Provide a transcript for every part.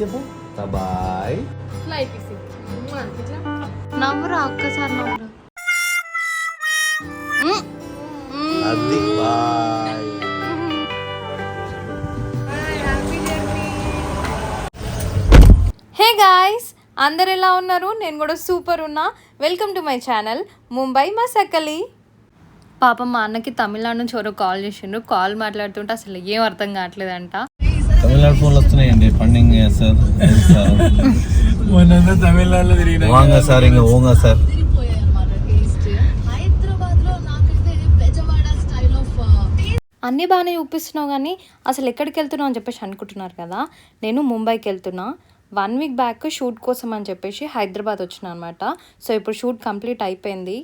చెప్పు bye. Flight నవ్వురా ఒక్కసారి నవ్వురా. అది బాయ్. హే గాయ్స్, అందరు ఎలా ఉన్నారు? నేను కూడా సూపర్ ఉన్నా. Welcome to my channel Mumbai Masakali. పాపం మా అన్నకి తమిళనాడు నుంచి ఎవరో కాల్ చేసిండ్రు. కాల్ మాట్లాడుతుంటే అసలు ఏం అర్థం కావట్లేదంట. తమిళనాడు ఫోన్లు వస్తున్నాయండి. పండింగ్ సార్ తమిళనాడులో తిరిగిన వాంగ సార్ ఇంకా ఓంగా సార్. అన్నీ బాగానే చూపిస్తున్నావు కానీ అసలు ఎక్కడికి వెళ్తున్నావు అని చెప్పేసి అనుకుంటున్నారు కదా. నేను ముంబైకి వెళ్తున్నా. 1 వీక్ బ్యాక్ షూట్ కోసం అని చెప్పేసి హైదరాబాద్ వచ్చిన అనమాట. సో ఇప్పుడు షూట్ కంప్లీట్ అయిపోయింది.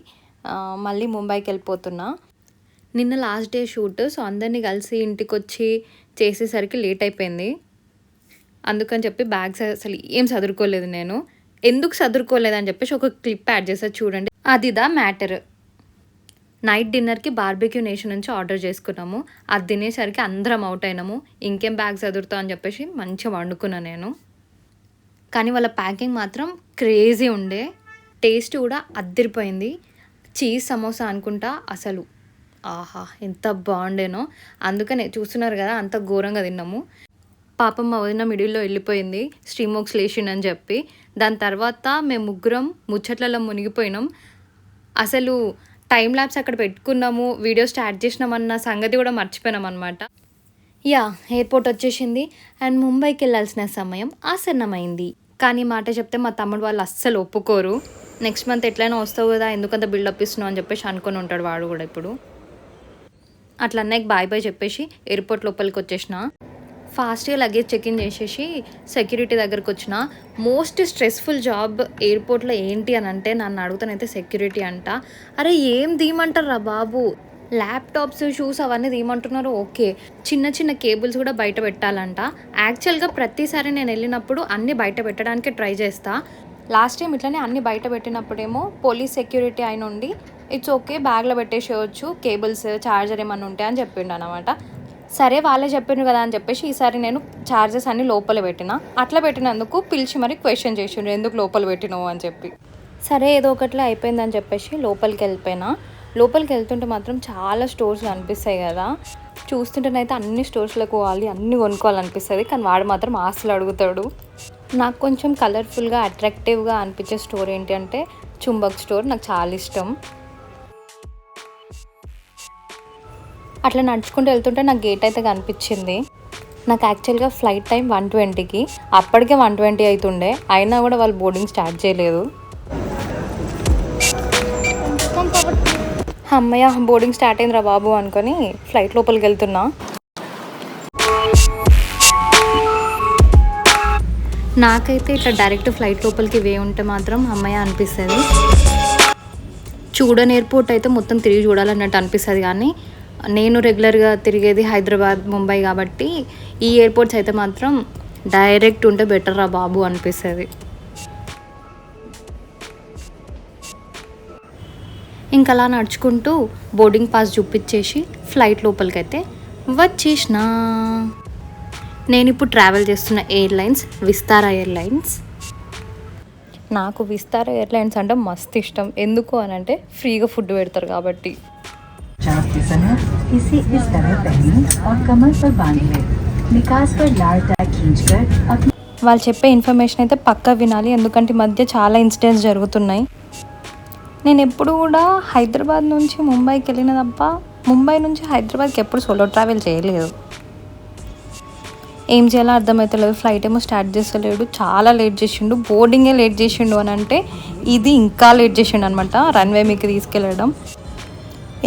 మళ్ళీ ముంబైకి వెళ్ళిపోతున్నా. నిన్న లాస్ట్ డే షూట్. సో అందరినీ కలిసి ఇంటికి వచ్చి చేసేసరికి లేట్ అయిపోయింది. అందుకని చెప్పి బ్యాగ్స్ అసలు ఏం చదువుకోలేదు నేను. ఎందుకు చదువుకోలేదని చెప్పేసి ఒక క్లిప్ యాడ్ చేస్తారు చూడండి. అదిదా మ్యాటర్. నైట్ డిన్నర్కి బార్బెక్యూ నేషన్ నుంచి ఆర్డర్ చేసుకున్నాము. అది తినేసరికి అందరం అవుట్ అయినాము. ఇంకేం బ్యాగ్ చదువుతాం అని చెప్పేసి మంచిగా వండుకున్నా నేను. కానీ వాళ్ళ ప్యాకింగ్ మాత్రం క్రేజీ ఉండే. టేస్ట్ కూడా అద్దరిపోయింది. చీజ్ సమోసా అనుకుంటా అసలు ఆహా ఎంత బాగుండేనో. అందుకనే చూస్తున్నారు కదా అంత ఘోరంగా తిన్నాము. పాపం మా వదిన మిడిల్లో వెళ్ళిపోయింది స్ట్రీమోక్స్ లేచిందని చెప్పి. దాని తర్వాత మేము ముగ్గురం ముచ్చట్లలో మునిగిపోయినాం. అసలు టైం ల్యాబ్స్ అక్కడ పెట్టుకున్నాము, వీడియో స్టార్ట్ చేసినామన్న సంగతి కూడా మర్చిపోయినాం అనమాట. యా, ఎయిర్పోర్ట్ వచ్చేసింది అండ్ ముంబైకి వెళ్ళాల్సిన సమయం ఆసన్నమైంది. కానీ మాట చెప్తే మా తమ్ముడు వాళ్ళు అస్సలు ఒప్పుకోరు. నెక్స్ట్ మంత్ ఎట్లయినా వస్తావు కదా, ఎందుకంత బిల్డప్ ఇస్తున్నావు అని చెప్పేసి అనుకొని ఉంటాడు వాడు కూడా. ఇప్పుడు అట్లా అన్నయ్యకి బాయ్ బాయ్ చెప్పేసి ఎయిర్పోర్ట్ లోపలికి వచ్చేసిన. ఫాస్ట్గా లగేజ్ చెక్-ఇన్ చేసేసి సెక్యూరిటీ దగ్గరకు వచ్చిన. మోస్ట్ స్ట్రెస్ఫుల్ జాబ్ ఎయిర్పోర్ట్లో ఏంటి అని అంటే నన్ను అడుగుతానైతే సెక్యూరిటీ అంట. అరే ఏం తీయమంటారు రా బాబు, ల్యాప్టాప్స్ షూస్ అవన్నీ తీయమంటున్నారు ఓకే, చిన్న చిన్న కేబుల్స్ కూడా బయట పెట్టాలంట. యాక్చువల్గా ప్రతిసారి నేను వెళ్ళినప్పుడు అన్నీ బయట పెట్టడానికి ట్రై చేస్తా. లాస్ట్ టైం ఇట్లనే అన్నీ బయట పెట్టినప్పుడేమో పోలీస్ సెక్యూరిటీ అయిన ఉండి ఇట్స్ ఓకే బ్యాగ్లో పెట్టేసేయచ్చు, కేబుల్స్ ఛార్జర్ ఏమన్నా ఉంటాయి అని చెప్పిండు అనమాట. సరే వాళ్ళే చెప్పిండ్రు కదా అని చెప్పేసి ఈసారి నేను ఛార్జెస్ అన్నీ లోపల పెట్టిన. అట్లా పెట్టినందుకు పిలిచి మరి క్వశ్చన్ చేసిండ్రు ఎందుకు లోపల పెట్టినావు అని చెప్పి. సరే ఏదో ఒకట్లా అయిపోయిందని చెప్పేసి లోపలికి వెళ్ళిపోయినా. లోపలికి వెళ్తుంటే మాత్రం చాలా స్టోర్స్ కనిపిస్తాయి కదా. చూస్తుంటేనైతే అన్ని స్టోర్స్లోకి పోవాలి, అన్నీ కొనుక్కోవాలనిపిస్తుంది. కానీ వాడు మాత్రం ఆస్తులు అడుగుతాడు. నాకు కొంచెం కలర్ఫుల్గా అట్రాక్టివ్గా అనిపించే స్టోర్ ఏంటి అంటే చుంబక్ స్టోర్. నాకు చాలా ఇష్టం. అట్లా నడుచుకుంటూ వెళ్తుంటే నాకు గేట్ అయితే కనిపించింది. నాకు యాక్చువల్గా ఫ్లైట్ టైం 1:20కి, అప్పటికే 1:20 అవుతుండే. అయినా కూడా వాళ్ళు బోర్డింగ్ స్టార్ట్ చేయలేదు. అమ్మయ్య బోర్డింగ్ స్టార్ట్ అయిందిరా బాబు అనుకొని ఫ్లైట్ లోపలికి వెళ్తున్నా. నాకైతే ఇట్లా డైరెక్ట్ ఫ్లైట్ లోపలికి వే ఉంటే మాత్రం అమ్మయ్య అనిపిస్తుంది. చూడని ఎయిర్పోర్ట్ అయితే మొత్తం తిరిగి చూడాలన్నట్టు అనిపిస్తుంది. కానీ నేను రెగ్యులర్గా తిరిగేది హైదరాబాద్ ముంబై కాబట్టి ఈ ఎయిర్పోర్ట్స్ అయితే మాత్రం డైరెక్ట్ ఉంటే బెటర్ రా బాబు అనిపిస్తుంది. ఇంకా అలా నడుచుకుంటూ బోర్డింగ్ పాస్ చూపించేసి ఫ్లైట్ లోపలికి అయితే వచ్చేసిన. నేను ఇప్పుడు ట్రావెల్ చేస్తున్న ఎయిర్లైన్స్ విస్తారా ఎయిర్లైన్స్. నాకు విస్తారా ఎయిర్లైన్స్ అంటే మస్తు ఇష్టం. ఎందుకు అని అంటే ఫ్రీగా ఫుడ్ పెడతారు కాబట్టి. వాళ్ళు చెప్పే ఇన్ఫర్మేషన్ అయితే పక్కా వినాలి, ఎందుకంటే ఈ మధ్య చాలా ఇన్సిడెంట్స్ జరుగుతున్నాయి. నేను ఎప్పుడు కూడా హైదరాబాద్ నుంచి ముంబైకి వెళ్ళిన తప్ప ముంబై నుంచి హైదరాబాద్కి ఎప్పుడు సోలో ట్రావెల్ చేయలేదు. ఏం చేయాలో అర్థమవుతలేదు. ఫ్లైట్ ఏమో స్టార్ట్ చేస్తలేడు, చాలా లేట్ చేసిండు. బోర్డింగే లేట్ చేసిండు అని అంటే ఇది ఇంకా లేట్ చేసిండు అనమాట. రన్వే మీకు తీసుకెళ్ళడం.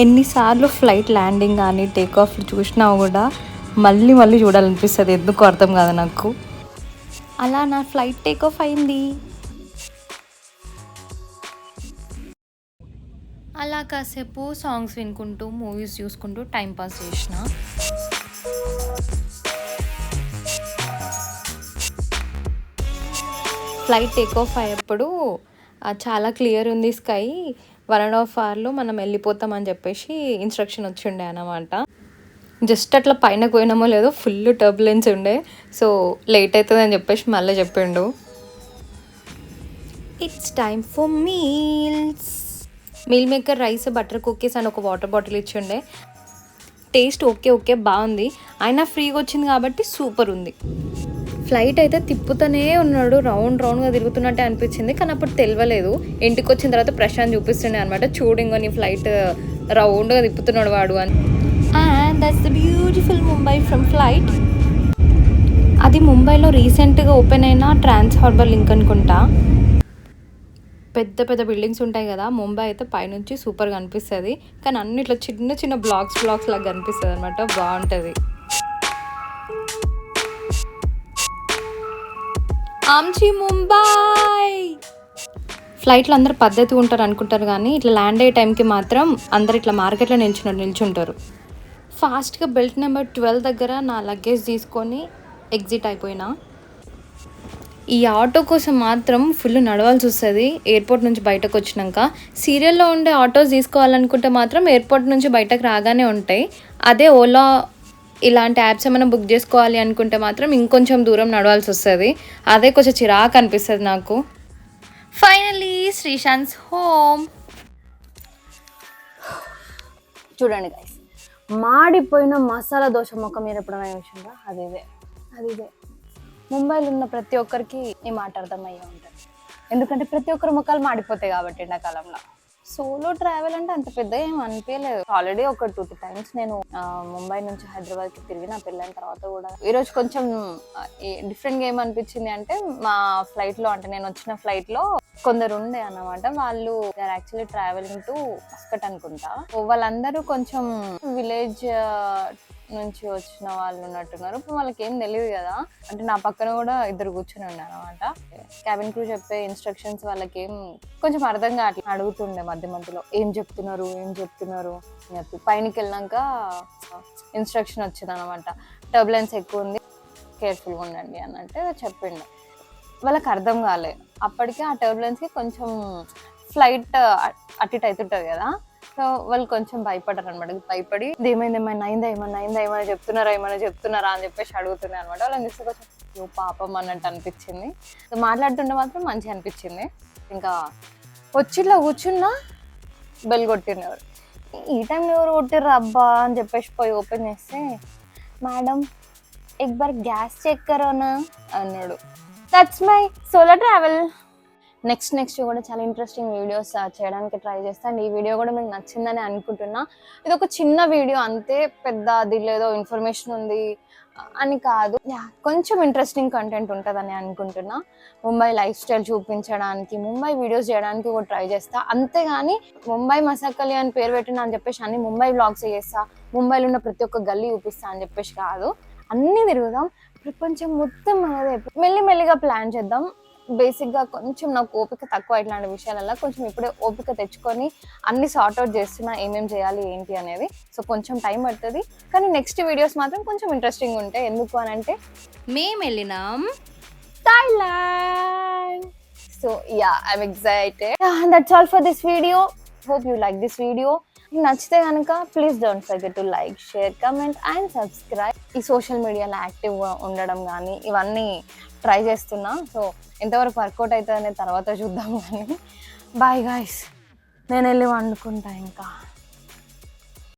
ఎన్నిసార్లు ఫ్లైట్ ల్యాండింగ్ కానీ టేక్ ఆఫ్ చూసినా కూడా మళ్ళీ మళ్ళీ చూడాలనిపిస్తుంది. ఎందుకు అర్థం కాదు నాకు. అలా నా ఫ్లైట్ టేక్ ఆఫ్ అయింది. అలా కాసేపు సాంగ్స్ వినుకుంటూ మూవీస్ చూసుకుంటూ టైంపాస్ చేసిన. ఫ్లైట్ టేక్ ఆఫ్ అయ్యేప్పుడు చాలా క్లియర్ ఉంది స్కై, 1.5 అవర్లో మనం వెళ్ళిపోతామని చెప్పేసి ఇన్స్ట్రక్షన్ వచ్చిండే అన్నమాట. జస్ట్ అట్లా పైన పోయినామో లేదో ఫుల్ టర్బులెన్స్ ఉండే, సో లేట్ అవుతుంది అని చెప్పేసి మళ్ళీ చెప్పిండు. It's time for meals. Meal maker rice, butter cookies and ఒక వాటర్ బాటిల్ ఇచ్చిండే. టేస్ట్ ఓకే బాగుంది, అయినా ఫ్రీగా వచ్చింది కాబట్టి సూపర్ ఉంది. ఫ్లైట్ అయితే తిప్పుతూనే ఉన్నాడు, రౌండ్గా తిరుగుతున్నట్టే అనిపించింది, కానీ అప్పుడు తెలియలేదు. ఇంటికి వచ్చిన తర్వాత ప్రశాంత్ చూపిస్తుండే అనమాట, చూడింగో నీ ఫ్లైట్ రౌండ్గా తిప్పుతున్నాడు వాడు అని. And that's the beautiful Mumbai from flight. అది ముంబైలో రీసెంట్గా ఓపెన్ అయిన ట్రాన్స్ హార్బర్ లింక్ అనుకుంటా. పెద్ద బిల్డింగ్స్ ఉంటాయి కదా, ముంబై అయితే పైనుంచి సూపర్గా అనిపిస్తుంది, కానీ అన్ని ఇట్లా చిన్న బ్లాక్స్ లాగా కనిపిస్తుంది అనమాట, బాగుంటుంది. ఆమ్చి ముంబై. ఫ్లైట్లో అందరు పద్ధతి ఉంటారు అనుకుంటారు, కానీ ఇట్లా ల్యాండ్ అయ్యే టైంకి మాత్రం అందరు ఇట్లా మార్కెట్లో నిల్చుంటారు. ఫాస్ట్గా బెల్ట్ నెంబర్ 12 దగ్గర నా లగేజ్ తీసుకొని ఎగ్జిట్ అయిపోయినా. ఈ ఆటో కోసం మాత్రం ఫుల్ నడవాల్సి వస్తుంది ఎయిర్పోర్ట్ నుంచి బయటకు వచ్చినాక. సీరియల్లో ఉండే ఆటోస్ తీసుకోవాలనుకుంటే మాత్రం ఎయిర్పోర్ట్ నుంచి బయటకు రాగానే ఉంటాయి. అదే ఓలా ఇలాంటి యాప్స్ ఏమైనా బుక్ చేసుకోవాలి అనుకుంటే మాత్రం ఇంకొంచెం దూరం నడవాల్సి వస్తుంది. అదే కొంచెం చిరాకు అనిపిస్తుంది నాకు. Finally Sreesanth's home. చూడండి గైస్, మాడిపోయిన మసాలా దోశ మొక్క మీరు ఎప్పుడైనా చూసిందా? అదిదే ముంబైలో ఉన్న ప్రతి ఒక్కరికి ఈ మాట అర్థమయ్యే ఉంటుంది, ఎందుకంటే ప్రతి ఒక్కరి ముఖాలు మాడిపోతాయి కాబట్టి ఎండాకాలంలో. సోలో ట్రావెల్ అంటే అంత పెద్ద ఏం అనిపించలేదు. ఆల్రెడీ ఒక 2-3 times నేను ముంబై నుంచి హైదరాబాద్కి తిరిగి నా పెళ్ళైన తర్వాత కూడా. ఈరోజు కొంచెం డిఫరెంట్గా ఏమనిపించింది అంటే, మా ఫ్లైట్లో అంటే నేను వచ్చిన ఫ్లైట్లో కొందరు ఉండే అన్నమాట, వాళ్ళు యాక్చువల్లీ ట్రావెలింగ్ టు మస్కట్ అనుకుంటా. వాళ్ళందరూ కొంచెం విలేజ్ నుంచి వచ్చిన వాళ్ళు ఉన్నట్టున్నారు. ఇప్పుడు వాళ్ళకి ఏం తెలియదు కదా, అంటే నా పక్కన కూడా 2 కూర్చొని ఉన్నారు అనమాట. క్యాబిన్ క్రూ చెప్పే ఇన్స్ట్రక్షన్స్ వాళ్ళకి ఏం కొంచెం అర్థం కావట్లేదు, అడుగుతుండే మధ్యలో ఏం చెప్తున్నారు అని చెప్పి. పైనకి వెళ్ళాక ఇన్స్ట్రక్షన్ వచ్చింది అనమాట, టర్బులెన్స్ ఎక్కువ ఉంది, కేర్ఫుల్గా ఉండండి అని అంటే చెప్పిండు. వాళ్ళకి అర్థం కాలే అప్పటికే, ఆ టర్బులెన్స్కి కొంచెం ఫ్లైట్ అటు ఇటు అవుతుంటుంది కదా, సో వాళ్ళు కొంచెం భయపడ్డారు అనమాట. భయపడి ఏమైనా అయిందా చెప్తున్నారా అని చెప్పేసి అడుగుతున్నాయి అనమాట. వాళ్ళని చూస్తే కొంచెం పాపం అన్నట్టు అనిపించింది. సో మాట్లాడుతుంటే మాత్రం మంచిగా అనిపించింది. ఇంకా వచ్చి ఇట్లా కూర్చున్నా బెల్ కొట్టినారు. ఈ టైంలో ఎవరు కొట్టిర్రు అబ్బా అని చెప్పేసి పోయి ఓపెన్ చేస్తే, మేడం ఎక్ బార్ గ్యాస్ చెక్ కరోనా అన్నాడు. That's my solo travel. Next కూడా చాలా ఇంట్రెస్టింగ్ వీడియోస్ చేయడానికి ట్రై చేస్తాను. ఈ వీడియో కూడా మీకు నచ్చిందని అనుకుంటున్నా. ఇది ఒక చిన్న వీడియో అంతే, పెద్ద అది లేదో ఇన్ఫర్మేషన్ ఉంది అని కాదు, కొంచెం ఇంట్రెస్టింగ్ కంటెంట్ ఉంటుందని అనుకుంటున్నా. ముంబై లైఫ్ స్టైల్ చూపించడానికి, ముంబై వీడియోస్ చేయడానికి కూడా ట్రై చేస్తా, అంతేగాని ముంబై మసాకలి అని పేరు పెట్టినా అని చెప్పేసి అన్ని ముంబై వ్లాగ్స్ చేస్తా, ముంబైలో ఉన్న ప్రతి ఒక్క గల్లీ చూపిస్తా అని చెప్పేసి కాదు. అన్నీ తిరుగుదాం, ప్రపంచం మొత్తం మనదే. మెల్లిగా ప్లాన్ చేద్దాం. బేసిక్గా కొంచెం నాకు ఓపిక తక్కువ ఇట్లాంటి విషయాలలో, కొంచెం ఇప్పుడే ఓపిక తెచ్చుకొని అన్ని సార్ట్అవుట్ చేస్తున్నా ఏమేమి చేయాలి ఏంటి అనేది. సో కొంచెం టైం పడుతుంది, కానీ నెక్స్ట్ వీడియోస్ మాత్రం కొంచెం ఇంట్రెస్టింగ్ ఉంటాయి. ఎందుకు అని అంటే, మేము వెళ్ళినాం Thailand. So I'm excited. That's all for this video. Hope you like this video. మీకు నచ్చితే కనుక please don't forget to like, share, comment and subscribe. ఈ సోషల్ మీడియాలో యాక్టివ్గా ఉండడం కానీ ఇవన్నీ ట్రై చేస్తున్నా. సో ఎంతవరకు వర్కౌట్ అవుతుంది అనేది తర్వాత చూద్దాం కానీ. బాయ్ గాయ్స్, నేను వెళ్ళి వండుకుంటా ఇంకా.